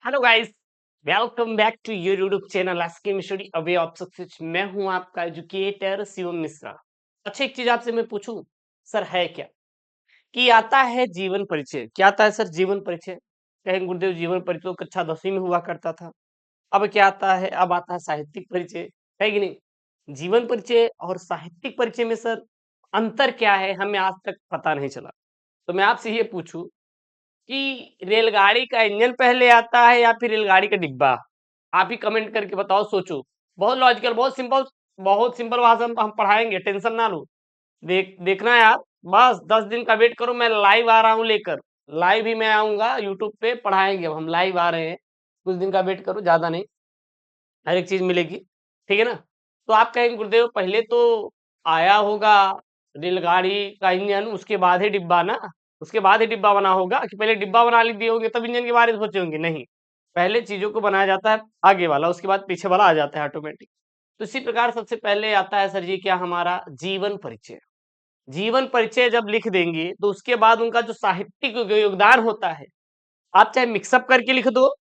Hello guys, welcome back to your YouTube channel SK study away of success. मैं हूं आपका educator Shivam Mishra. अच्छा, एक चीज आपसे मैं पूछूं, सर है क्या कि आता है जीवन परिचय? क्या आता है सर? जीवन परिचय। कहें गुरुदेव जीवन परिचय तो कक्षा 10वीं में हुआ करता था। अब क्या आता है? अब आता है साहित्यिक परिचय, है कि नहीं? जीवन परिचय और साहित्यिक परिचय में सर अंतर क्या है, हमें आज तक पता नहीं चला। तो मैं आपसे ये पूछूं कि रेलगाड़ी का इंजन पहले आता है या फिर रेलगाड़ी का डिब्बा? आप ही कमेंट करके बताओ, सोचो। बहुत लॉजिकल, बहुत सिंपल भाषा में हम पढ़ाएंगे, टेंशन ना लो। देखना यार, बस 10 दिन का वेट करो, मैं लाइव आ रहा हूँ लेकर। लाइव ही मैं आऊंगा यूट्यूब पे, पढ़ाएंगे। अब हम लाइव आ रहे हैं, कुछ दिन का वेट करो, ज्यादा नहीं, हर एक चीज मिलेगी। ठीक है ना? तो आप कहेंगे गुरुदेव पहले तो आया होगा रेलगाड़ी का इंजन, उसके बाद ही डिब्बा ना? उसके बाद ही डिब्बा बना होगा कि पहले डिब्बा बना ली दिए होंगे तब इंजन के बारे में सोचे होंगे? नहीं, पहले चीजों को बनाया जाता है आगे वाला, उसके बाद पीछे वाला आ जाता है ऑटोमेटिक। तो इसी प्रकार सबसे पहले आता है सर जी क्या, हमारा जीवन परिचय। जीवन परिचय जब लिख देंगे तो उसके बाद उनका जो साहित्यिक योगदान होता है, आप चाहे मिक्सअप करके लिख दो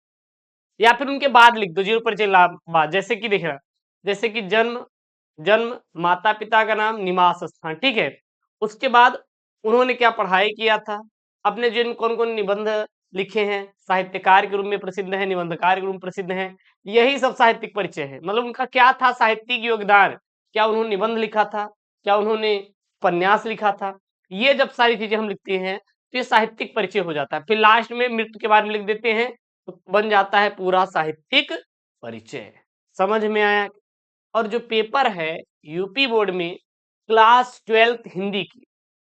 या फिर उनके बाद लिख दो, जीवन परिचय लाभ बाद। जैसे कि देखना, जैसे कि जन्म, जन्म, माता पिता का नाम, निवास स्थान, ठीक है। उसके बाद उन्होंने क्या पढ़ाई किया था, अपने जिन कौन कौन निबंध लिखे हैं, साहित्यकार के रूप में प्रसिद्ध है, निबंधकार के रूप में प्रसिद्ध है, यही सब साहित्यिक परिचय है। मतलब उनका क्या था साहित्यिक योगदान, क्या उन्होंने निबंध लिखा था, क्या उन्होंने उपन्यास लिखा था, ये जब सारी चीजें हम लिखते हैं तो ये साहित्यिक परिचय हो जाता है। फिर लास्ट में मृत्यु के बारे में लिख देते हैं तो बन जाता है पूरा साहित्यिक परिचय। समझ में आया? और जो पेपर है यूपी बोर्ड में क्लास 12th हिंदी की,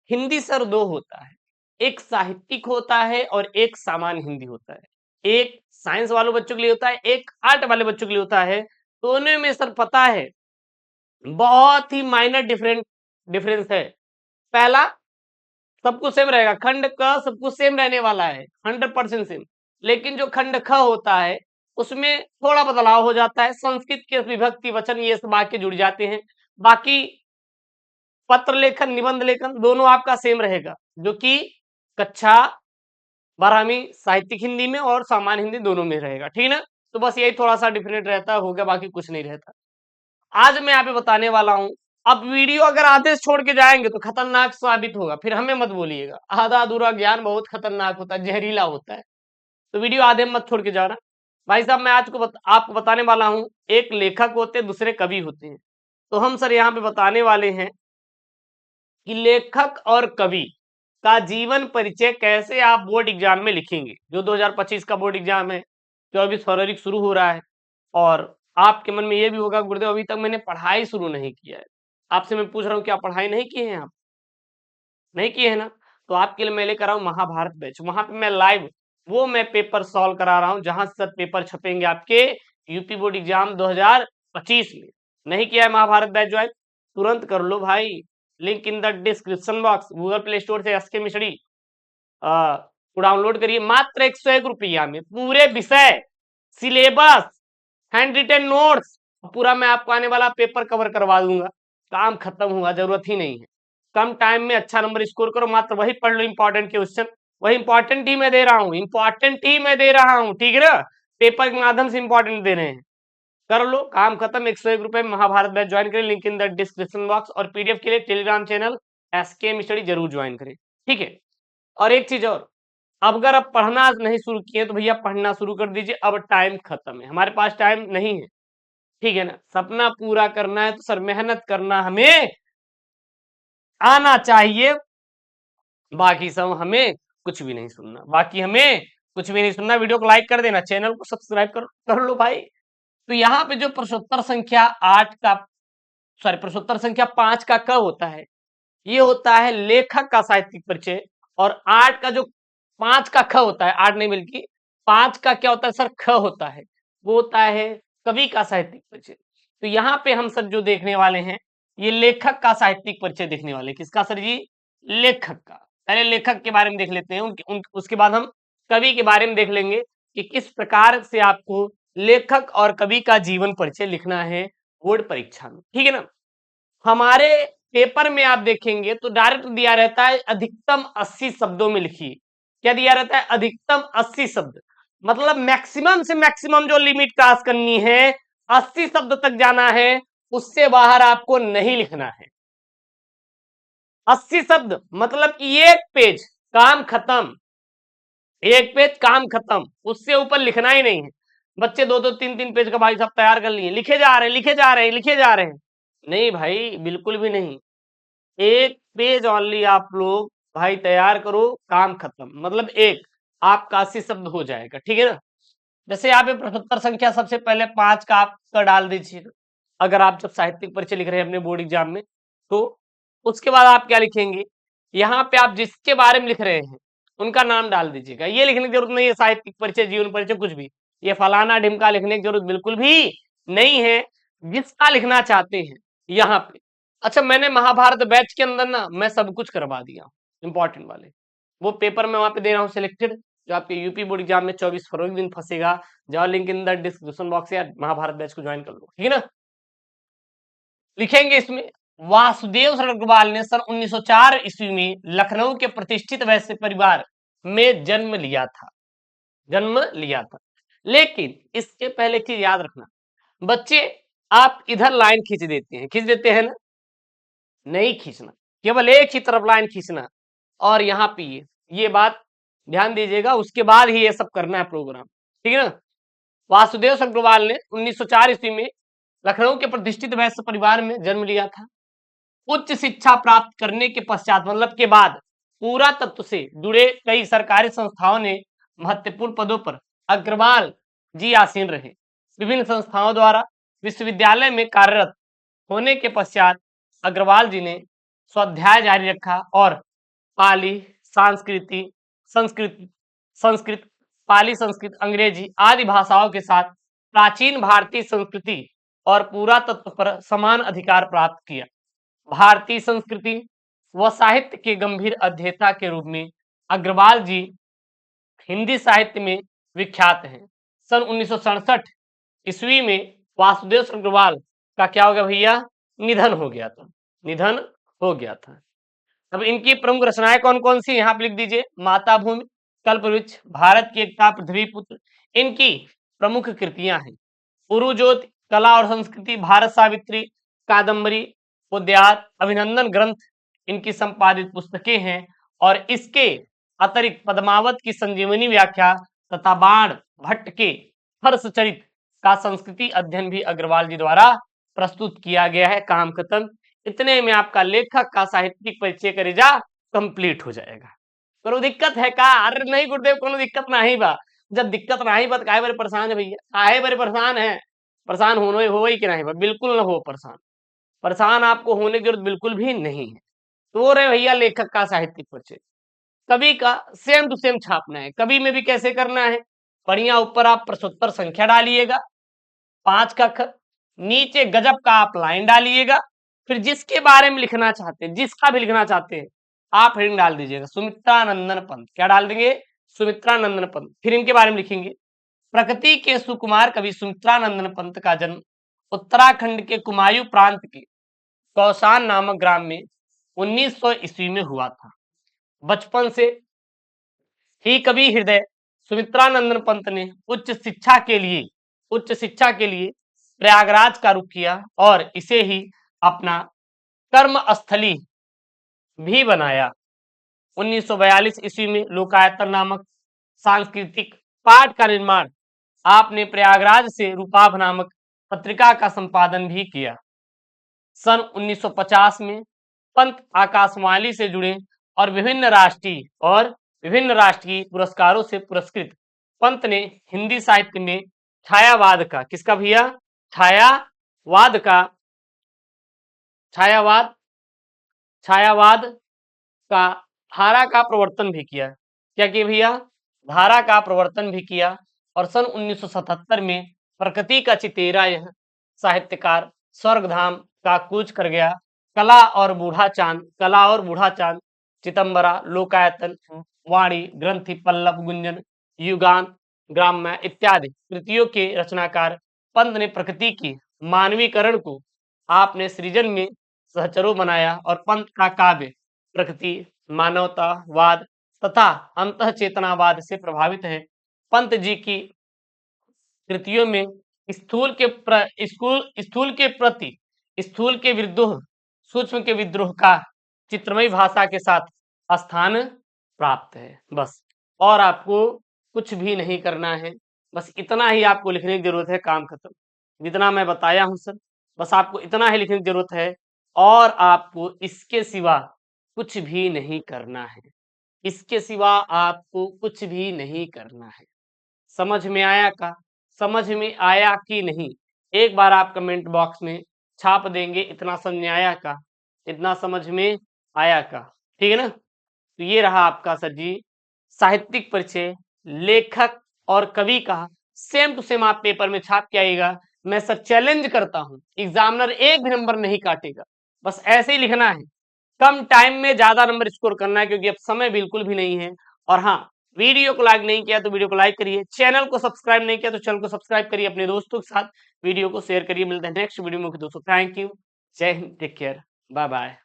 हिंदी सर दो होता है, एक साहित्यिक होता है और एक सामान्य हिंदी होता है। एक साइंस वालों बच्चों के लिए होता है, एक आर्ट वाले बच्चों के लिए होता है। दोनों में सर पता है बहुत ही माइनर डिफरेंस है। पहला, सब कुछ सेम रहेगा, खंड क सब कुछ सेम रहने वाला है, 100% सेम। लेकिन जो खंड ख होता है उसमें थोड़ा बदलाव हो जाता है, संस्कृत के विभक्ति वचन ये सब वाक्य जुड़ जाते हैं। बाकी पत्र लेखन, निबंध लेखन दोनों आपका सेम रहेगा, जो कि कक्षा 12वीं साहित्यिक हिंदी में और सामान्य हिंदी दोनों में रहेगा। ठीक है ना? तो बस यही थोड़ा सा डिफरेंट रहता हो गया, बाकी कुछ नहीं रहता। आज मैं यहाँ पे बताने वाला हूँ। अब वीडियो अगर आधे से छोड़ के जाएंगे तो खतरनाक साबित होगा, फिर हमें मत बोलिएगा। आधा अधूरा ज्ञान बहुत खतरनाक होता है, जहरीला होता है। तो वीडियो आधे में मत छोड़ के जाना। भाई साहब, मैं आज को आपको बताने वाला हूँ, एक लेखक होते हैं, दूसरे कवि होते हैं। तो हम सर यहाँ पे बताने वाले हैं कि लेखक और कवि का जीवन परिचय कैसे आप बोर्ड एग्जाम में लिखेंगे। जो 2025 का बोर्ड एग्जाम है, 24 फरवरी शुरू हो रहा है। और आपके मन में ये भी होगा गुरुदेव अभी तक मैंने पढ़ाई शुरू नहीं किया है। आपसे मैं पूछ रहा हूँ, क्या पढ़ाई नहीं किए हैं आप? नहीं किए हैं ना? तो आपके लिए मैं लेकर आऊँ महाभारत बैच। वहां पे मैं लाइव वो मैं पेपर सॉल्व करा रहा हूँ, जहां से पेपर छपेंगे आपके यूपी बोर्ड एग्जाम 2025 में। नहीं किया है महाभारत बैच ज्वाइन? तुरंत कर लो भाई, link in the description box. Google play store से एसके मिस्ट्री को डाउनलोड करिए, मात्र 101 रुपया में पूरे विषय, सिलेबस, हैंड रिटन नोट्स, पूरा मैं आपको आने वाला पेपर कवर करवा दूंगा। काम खत्म हुआ, जरूरत ही नहीं है। कम टाइम में अच्छा नंबर स्कोर करो, मात्र वही पढ़ लो इंपॉर्टेंट क्वेश्चन। वही इंपॉर्टेंट ही मैं दे रहा हूँ, इंपॉर्टेंट ही मैं दे रहा हूँ, ठीक है ना? पेपर के माध्यम से इंपॉर्टेंट दे रहे हैं। कर लो, काम खत्म। 101 रुपए में महाभारत बैच ज्वाइन करें, link in the description box. और पीडीएफ के लिए टेलीग्राम चैनल एसके स्टडी जरूर ज्वाइन करें, ठीक है? और एक चीज और, अब अगर आप पढ़ना नहीं शुरू किए तो भैया पढ़ना शुरू कर दीजिए। अब टाइम खत्म है, हमारे पास टाइम नहीं है, ठीक है ना? सपना पूरा करना है तो सर मेहनत करना हमें आना चाहिए। बाकी सब हमें कुछ भी नहीं सुनना, बाकी हमें कुछ भी नहीं सुनना। वीडियो को लाइक कर देना, चैनल को सब्सक्राइब कर लो भाई। तो यहाँ पे जो प्रश्नोत्तर संख्या 8 का, सॉरी प्रश्नोत्तर संख्या 5 का क होता है, ये होता है लेखक का साहित्यिक परिचय। और 8 का जो 5 का ख होता है, 8 नहीं बल्कि 5 का क्या होता है सर, ख होता है, वो होता है कवि का साहित्यिक परिचय। तो यहाँ पे हम सर जो देखने वाले हैं, ये लेखक का साहित्यिक परिचय देखने वाले। किसका सर जी? लेखक का। पहले लेखक के बारे में देख लेते हैं, उसके बाद हम कवि के बारे में देख लेंगे कि किस प्रकार से आपको लेखक और कवि का जीवन परिचय लिखना है बोर्ड परीक्षा में, ठीक है ना? हमारे पेपर में आप देखेंगे तो डायरेक्ट दिया रहता है अधिकतम 80 शब्दों में लिखिए। क्या दिया रहता है? अधिकतम 80 शब्द। मतलब मैक्सिमम से मैक्सिमम जो लिमिट क्रॉस करनी है 80 शब्द तक जाना है, उससे बाहर आपको नहीं लिखना है। 80 शब्द मतलब एक पेज, काम खत्म, एक पेज काम खत्म, उससे ऊपर लिखना ही नहीं है। बच्चे दो दो तीन तीन पेज का भाई साहब तैयार कर लिए, लिखे जा रहे हैं लिखे जा रहे हैं लिखे जा रहे हैं, नहीं भाई बिल्कुल भी नहीं। एक पेज ऑनली आप लोग भाई तैयार करो, काम खत्म, मतलब एक आपका 80 शब्द हो जाएगा, ठीक है ना। जैसे यहाँ पे प्रश्नोत्तर संख्या सबसे पहले 5 का आप कर डाल दीजिएगा, अगर आप जब साहित्यिक परिचय लिख रहे हैं अपने बोर्ड एग्जाम में। तो उसके बाद आप क्या लिखेंगे, यहाँ पे आप जिसके बारे में लिख रहे हैं उनका नाम डाल दीजिएगा। ये लिखने की जरूरत नहीं है साहित्यिक परिचय, जीवन परिचय, कुछ भी, ये फलाना ढिमका लिखने की जरूरत बिल्कुल भी नहीं है। जिसका लिखना चाहते हैं यहाँ पे। अच्छा, मैंने महाभारत बैच के अंदर ना मैं सब कुछ करवा दिया, इंपॉर्टेंट वाले वो पेपर में वहां पे दे रहा हूँ सिलेक्टेड, जो आपके यूपी बोर्ड एग्जाम में 24 फरवरी के दिन फंसेगा। जाओ link in the description box, या महाभारत बैच को ज्वाइन कर लो, ठीक है ना। लिखेंगे इसमें, वासुदेव अग्रवाल ने सन 1904 ईस्वी में लखनऊ के प्रतिष्ठित वैश्य परिवार में जन्म लिया था, जन्म लिया था। लेकिन इसके पहले एक चीज याद रखना, बच्चे आप इधर लाइन खींच देते हैं, खींच देते हैं ना, नहीं खींचना, केवल एक ही तरफ लाइन खींचना। और यहाँ पे ये बात ध्यान दीजिएगा, उसके बाद ही ये सब करना है प्रोग्राम, ठीक है ना। वासुदेव अग्रवाल ने 1904 ईस्वी में लखनऊ के प्रतिष्ठित वैश्य परिवार में जन्म लिया था। उच्च शिक्षा प्राप्त करने के पश्चात, मतलब के बाद, पूरा तत्व से जुड़े कई सरकारी संस्थाओं ने महत्वपूर्ण पदों पर अग्रवाल जी आसीन रहे। विभिन्न संस्थाओं द्वारा विश्वविद्यालय में कार्यरत होने के पश्चात अग्रवाल जी ने स्वाध्याय जारी रखा और पाली, संस्कृति, संस्कृत संस्कृत पाली, संस्कृत, अंग्रेजी आदि भाषाओं के साथ प्राचीन भारतीय संस्कृति और पुरातत्व पर समान अधिकार प्राप्त किया। भारतीय संस्कृति व साहित्य के गंभीर अध्येता के रूप में अग्रवाल जी हिंदी साहित्य में विख्यात हैं। सन 1967 ईस्वी में वासुदेव अग्रवाल का क्या हो गया भैया, निधन हो गया था, निधन हो गया था। अब इनकी प्रमुख रचनाएं कौन कौन सी यहाँ पे लिख दीजिए, माता भूमि, कल्पवृक्ष, भारत की एकता, पृथ्वी पुत्र, इनकी प्रमुख कृतियां हैं। उरुज्योति, कला और संस्कृति, भारत सावित्री, कादम्बरी, उद्यात, अभिनंदन ग्रंथ इनकी संपादित पुस्तकें हैं। और इसके अतिरिक्त पद्मावत की संजीवनी व्याख्या तथा बाण भट्ट के हर्षचरित का संस्कृति अध्ययन भी अग्रवाल जी द्वारा प्रस्तुत किया गया है। काम खत्म। इतने में आपका लेखक का साहित्यिक परिचय करेजा कंप्लीट हो जाएगा। कोनो दिक्कत है का? अरे नहीं गुरुदेव, कोनो दिक्कत नहीं बा। जब दिक्कत नहीं बा तो काहे बारे परेशान है भैया, काहे बारे परेशान है? परेशान होने हो ही कि नहीं बा, बिल्कुल ना हो परेशान। परेशान आपको होने की जरूरत बिल्कुल भी नहीं है। तो रहे भैया लेखक का साहित्यिक परिचय, कवि का सेम टू सेम छापना है। कवि में भी कैसे करना है, बढ़िया ऊपर आप प्रश्नोत्तर संख्या डालिएगा 5 का अक्षर, नीचे गजब का आप लाइन डालिएगा, फिर जिसके बारे में लिखना चाहते हैं, जिसका भी लिखना चाहते हैं आप हेडिंग डाल दीजिएगा सुमित्रानंदन पंत। क्या डाल देंगे? सुमित्रानंदन पंत। फिर इनके बारे में लिखेंगे, प्रकृति के सुकुमार कवि सुमित्रानंदन पंत का जन्म उत्तराखंड के कुमायूं प्रांत के कौसान नामक ग्राम में 1900 ईस्वी में हुआ था। बचपन से ही कवि हृदय सुमित्रानंदन पंत ने उच्च शिक्षा के लिए प्रयागराज का रुख किया और इसे ही अपना कर्म स्थली भी बनाया। 1942 ईस्वी में लोकायतन नामक सांस्कृतिक पाठ का निर्माण आपने प्रयागराज से रूपाभ नामक पत्रिका का संपादन भी किया। सन 1950 में पंत आकाशवाणी से जुड़े और विभिन्न राष्ट्रीय पुरस्कारों से पुरस्कृत। पंत ने हिंदी साहित्य में छायावाद का, किसका भैया? छायावाद का धारा का प्रवर्तन भी किया। क्या किया भैया? धारा का प्रवर्तन भी किया। और सन 1977 में प्रकृति का चितेरा यह साहित्यकार स्वर्गधाम का कूच कर गया। कला और बूढ़ा चांद, चितंबरा, लोकायतन, वाणी, ग्रंथि, पल्लव, गुंजन, युगान, ग्राम्य इत्यादि कृतियों के रचनाकार पंत ने प्रकृति की मानवीकरण को आपने सृजन में सहचरों बनाया। और पंत का काव्य प्रकृति, मानवतावाद तथा अंतः चेतनावाद से प्रभावित है। पंत जी की कृतियों में स्थूल के विद्रोह, सूक्ष्म के विद्रोह का चित्रमयी भाषा के साथ स्थान प्राप्त है। बस और आपको कुछ भी नहीं करना है, बस इतना ही आपको लिखने की जरूरत है, काम खत्म। जितना मैं बताया हूं सर, बस आपको इतना ही लिखने की जरूरत है और आपको इसके सिवा कुछ भी नहीं करना है। इसके सिवा आपको कुछ भी नहीं करना है। समझ में आया का? समझ में आया कि नहीं? एक बार आप कमेंट बॉक्स में छाप देंगे, इतना समझ में आया का, इतना समझ में आया का। ठीक है ना? तो ये रहा आपका सर जी साहित्यिक परिचय, लेखक और कवि का। सेम टू सेम आप पेपर में छाप के आइएगा। मैं सर चैलेंज करता हूं, एग्जामिनर एक भी नंबर नहीं काटेगा, बस ऐसे ही लिखना है। कम टाइम में ज्यादा नंबर स्कोर करना है, क्योंकि अब समय बिल्कुल भी नहीं है। और हाँ, वीडियो को लाइक नहीं किया तो वीडियो को लाइक करिए, चैनल को सब्सक्राइब नहीं किया तो चैनल को सब्सक्राइब करिए, अपने दोस्तों के साथ वीडियो को शेयर करिए। मिलते हैं नेक्स्ट वीडियो में दोस्तों। थैंक यू, जय Hind, take care, bye bye.